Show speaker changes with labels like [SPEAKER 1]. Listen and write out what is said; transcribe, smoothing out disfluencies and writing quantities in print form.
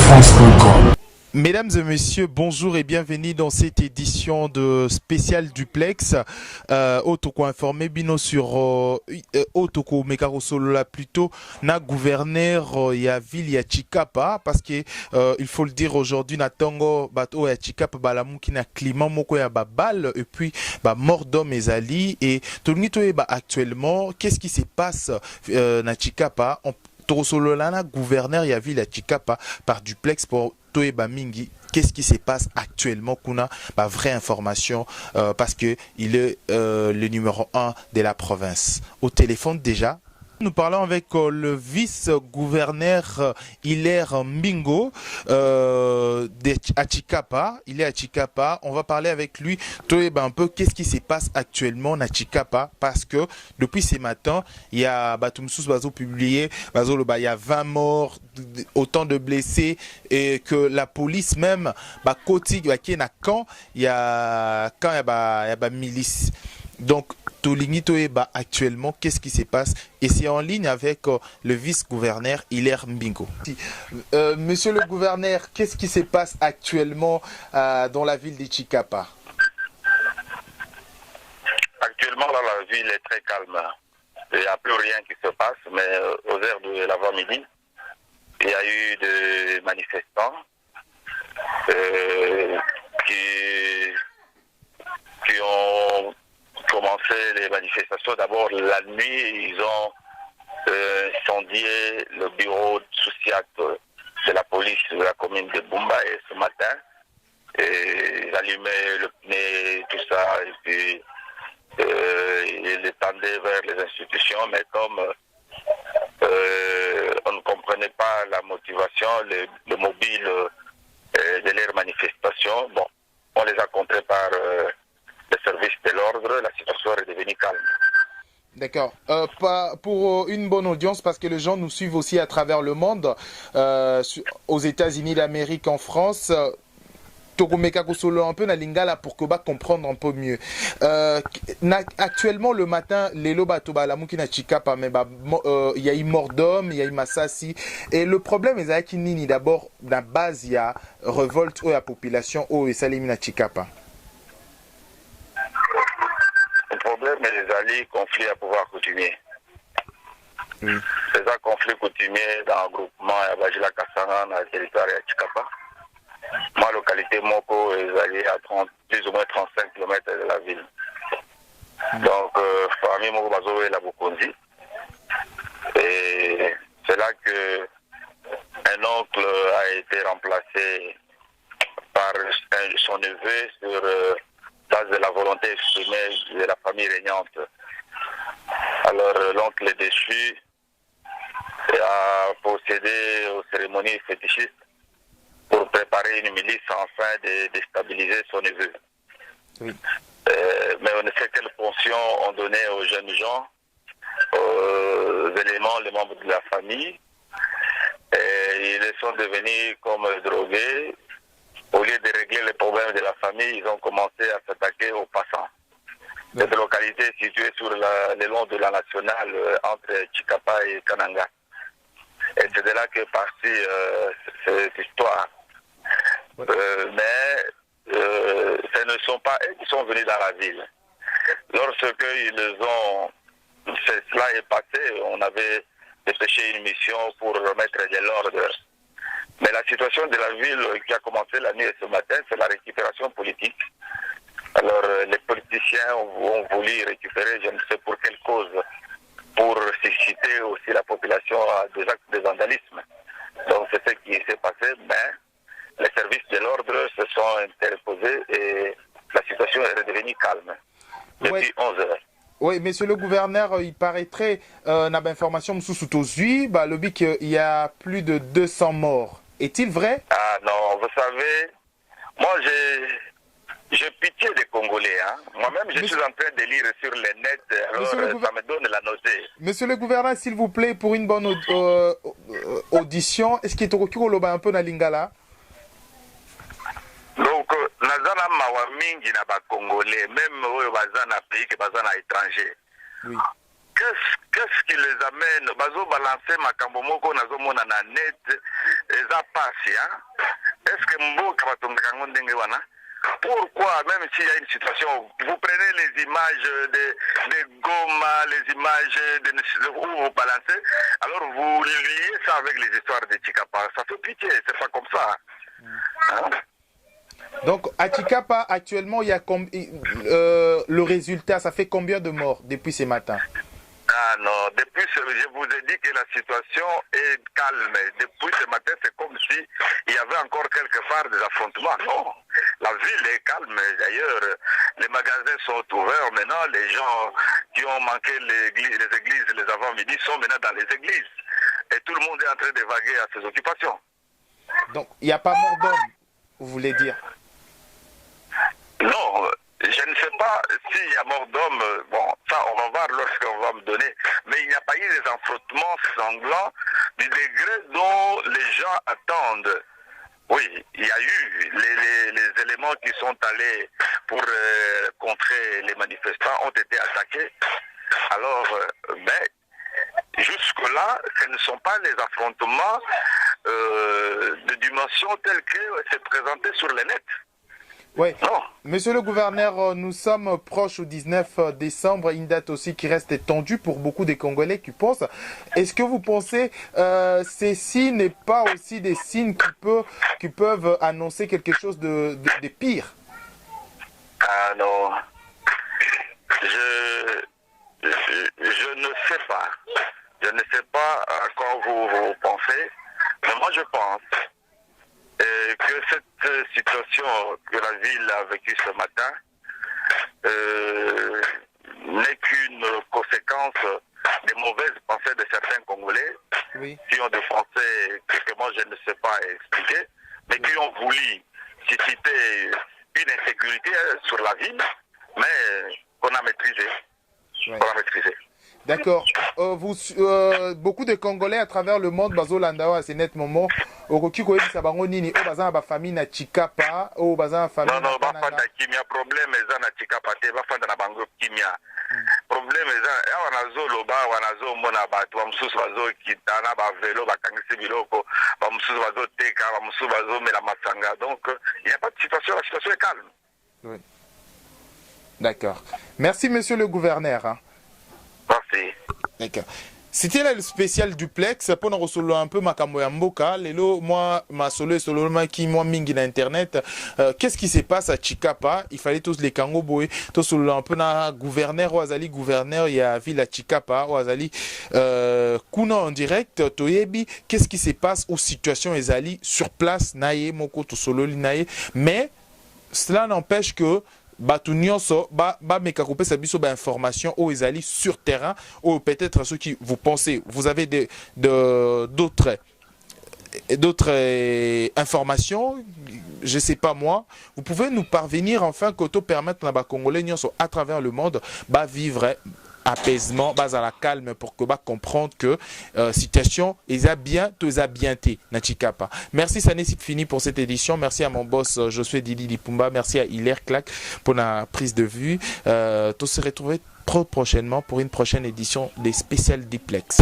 [SPEAKER 1] radiofrance.com.
[SPEAKER 2] Mesdames et messieurs, bonjour et bienvenue dans cette édition de spécial duplex. Otoko informé bino sur Otoko Mekarosolo là plutôt na gouverneur ya ville ya Chikapa parce que il faut le dire aujourd'hui na tango bato ya Chikapa balamuki na climat moko ya babal et puis ba mort d'homme ezali et tonito ba actuellement qu'est-ce qui se passe na Chikapa Torosolo là na gouverneur ya ville ya Chikapa par duplex pour Toeba Mingi, qu'est-ce qui se passe actuellement qu'on a vraie information parce que il est le numéro 1 de la province. Au téléphone déjà. Nous parlons avec le vice-gouverneur Hilaire Mbingo à Chikapa. Il est à Chikapa. On va parler avec lui un peu qu'est-ce qui se passe actuellement à Chikapa parce que depuis ce matin, il y a Batumsous Bazo publié, il y a 20 morts, autant de blessés et que la police même, Koti, il y a milice. Donc, actuellement, qu'est-ce qui se passe? Et c'est en ligne avec le vice-gouverneur Hilaire Mbingo. Monsieur le gouverneur, qu'est-ce qui se passe actuellement dans la ville de Chikapa?
[SPEAKER 3] Actuellement, là, la ville est très calme. Il n'y a plus rien qui se passe, mais aux heures de l'avant-midi, il y a eu des manifestants qui ont commencé les manifestations. D'abord, la nuit, ils ont incendié le bureau social de la police de la commune de Bumba et ce matin. Et ils allumaient le pneu, tout ça, et puis ils les tendaient vers les institutions, mais comme on ne comprenait pas la motivation, le mobile de leurs manifestations, bon, on les a contrés par les services de l'ordre, la situation est devenue calme.
[SPEAKER 2] D'accord. Pour une bonne audience, parce que les gens nous suivent aussi à travers le monde, aux États-Unis d'Amérique, en France, Tokomeka Kosolo un peu na lingala pour que comprendre un peu mieux. Actuellement le matin, les loba la mukina Chikapa mais il y a eu mort d'homme, il y a eu massassi et le problème est qu'il nini d'abord la base il y a révolte ou la population ou et salimina Chikapa.
[SPEAKER 3] Le problème est les alliés conflits à pouvoir coutumier. Oui. C'est un conflit coutumier dans un groupement à Bajila Kassanga dans le territoire de Chikapa. Ma localité Moko est allée à plus ou moins 35 km de la ville. Donc, famille Moko Bazo est la Bokondi. Et c'est là que un oncle a été remplacé par son neveu sur base de la volonté exprimée de la famille régnante. Alors, l'oncle est déchu et a procédé aux cérémonies fétichistes pour préparer une milice afin de déstabiliser son neveu. Oui. Mais on ne sait quelle fonction on donnait aux jeunes gens, aux éléments, les membres de la famille. Et ils sont devenus comme drogués. Au lieu de régler les problèmes de la famille, ils ont commencé à s'attaquer aux passants. Oui. Cette localité est située sur le long de la nationale entre Chikapa et Kananga. Et c'est de là qu'est partie cette histoire. Oui. Mais ce ne sont pas eux qui sont venus dans la ville. Lorsque cela est passé, on avait dépêché une mission pour remettre de l'ordre. Mais la situation de la ville qui a commencé la nuit et ce matin, c'est la récupération politique. Alors les politiciens ont voulu récupérer, je ne sais pour quelle cause, pour susciter aussi la population à des actes de vandalisme. Donc c'est ce qui s'est passé, mais les services de l'ordre se sont interposés et la situation est redevenue calme depuis 11 heures.
[SPEAKER 2] Oui, monsieur le gouverneur, il paraîtrait, on a l'information sous Tozui, le but qu'il y a plus de 200 morts. Est-il vrai?
[SPEAKER 3] Ah non, vous savez, moi j'ai pitié des Congolais. Hein. Moi-même, je suis en train de lire sur les nets, alors ça me donne la nausée.
[SPEAKER 2] Monsieur le gouverneur, s'il vous plaît, pour une bonne audition, est-ce qu'il est au un peu dans Lingala?
[SPEAKER 3] Donc, nazana mawa mingi na ba Congolais, même oyo bazana pays que bazana étranger. Oui. qu'est-ce qui les amène bazo balancer makambo moko nazo mona na net eza pasi hein? Est-ce que mboka batongaka ngo ndenge wana? Pourquoi, même s'il y a une situation, vous prenez les images de Goma, les images où vous balancez, alors vous liez ça avec les histoires de Chikapa. Ça fait pitié, c'est pas comme ça. Hein?
[SPEAKER 2] Donc, à Chikapa, actuellement, il y a le résultat, ça fait combien de morts depuis ce matin?
[SPEAKER 3] Ah non, depuis je vous ai dit que la situation est calme. Depuis ce matin, c'est comme si il y avait encore quelque part des affrontements. Non, la ville est calme. D'ailleurs, les magasins sont ouverts maintenant. Les gens qui ont manqué les églises les avant-midi sont maintenant dans les églises. Et tout le monde est en train de vaguer à ses occupations.
[SPEAKER 2] Donc, il n'y a pas mort d'homme, vous voulez dire?
[SPEAKER 3] Non, je ne sais pas s'il y a mort d'homme. Bon, ça, on va voir lorsqu'on va me donner. Mais il n'y a pas eu des affrontements sanglants du degré dont les gens attendent. Oui, il y a eu les éléments qui sont allés pour contrer les manifestants ont été attaqués. Alors, mais jusque-là, ce ne sont pas les affrontements de dimension telle que c'est présenté sur le net.
[SPEAKER 2] Oui. Monsieur le gouverneur, nous sommes proches au 19 décembre, une date aussi qui reste tendue pour beaucoup de Congolais qui pensent. Est-ce que vous pensez ces signes n'est pas aussi des signes qui peuvent annoncer quelque chose de pire?
[SPEAKER 3] Ah non, je ne sais pas. Je ne sais pas à quoi vous pensez, mais moi je pense que cette situation que la ville a vécue ce matin n'est qu'une conséquence des mauvaises pensées de certains Congolais qui ont des pensées que moi je ne sais pas expliquer, mais qui ont voulu susciter une insécurité sur la ville, mais qu'on a maîtrisé.
[SPEAKER 2] D'accord. Beaucoup de Congolais à travers le monde, Bazolandao, c'est net moment. Okoki koyebi sabango nini o bazana ba famille na Chikapa o bazana famille.
[SPEAKER 3] Non, bafanda kimia problème eza na Chikapa te bafanda na bango kimia. Problème eza wana loba wana mona bato ba mususu bazo kitana ba vélo bakangisi biloko ba mususu bazo teka ba mususu bazo mela masanga. Donc il n'y a pas de situation, la situation est calme.
[SPEAKER 2] Oui. D'accord. Merci monsieur le gouverneur. Hein.
[SPEAKER 3] Merci.
[SPEAKER 2] D'accord. C'était là le spécial duplex pour nous recevoir un peu makambo ya mboka. Lelo moi ma solo qui moi mingi na internet. Qu'est-ce qui se passe à Chikapa? Il fallait tous les kango boy, tous solo un peu na gouverneur ou azali gouverneur il y a ville à Chikapa ou azali kuna en direct toyebi qu'est-ce qui se passe aux situations ezali sur place naye moko to solo naye, mais cela n'empêche que batu nyonso ba meka kopesa biso ba information au ezali sur terrain ou peut-être ceux qui vous pensez vous avez d'autres informations, je sais pas moi, vous pouvez nous parvenir enfin qu'auto permettre na ba congolais nyonso à travers le monde ba vivre apaisement, bas à la calme pour que comprendre que situation est bien na Chikapa. Merci, ça n'est fini pour cette édition. Merci à mon boss Josué Didi Lipumba. Merci à Hilaire Clac pour la prise de vue. Tout se retrouver prochainement pour une prochaine édition des spéciales Diplex.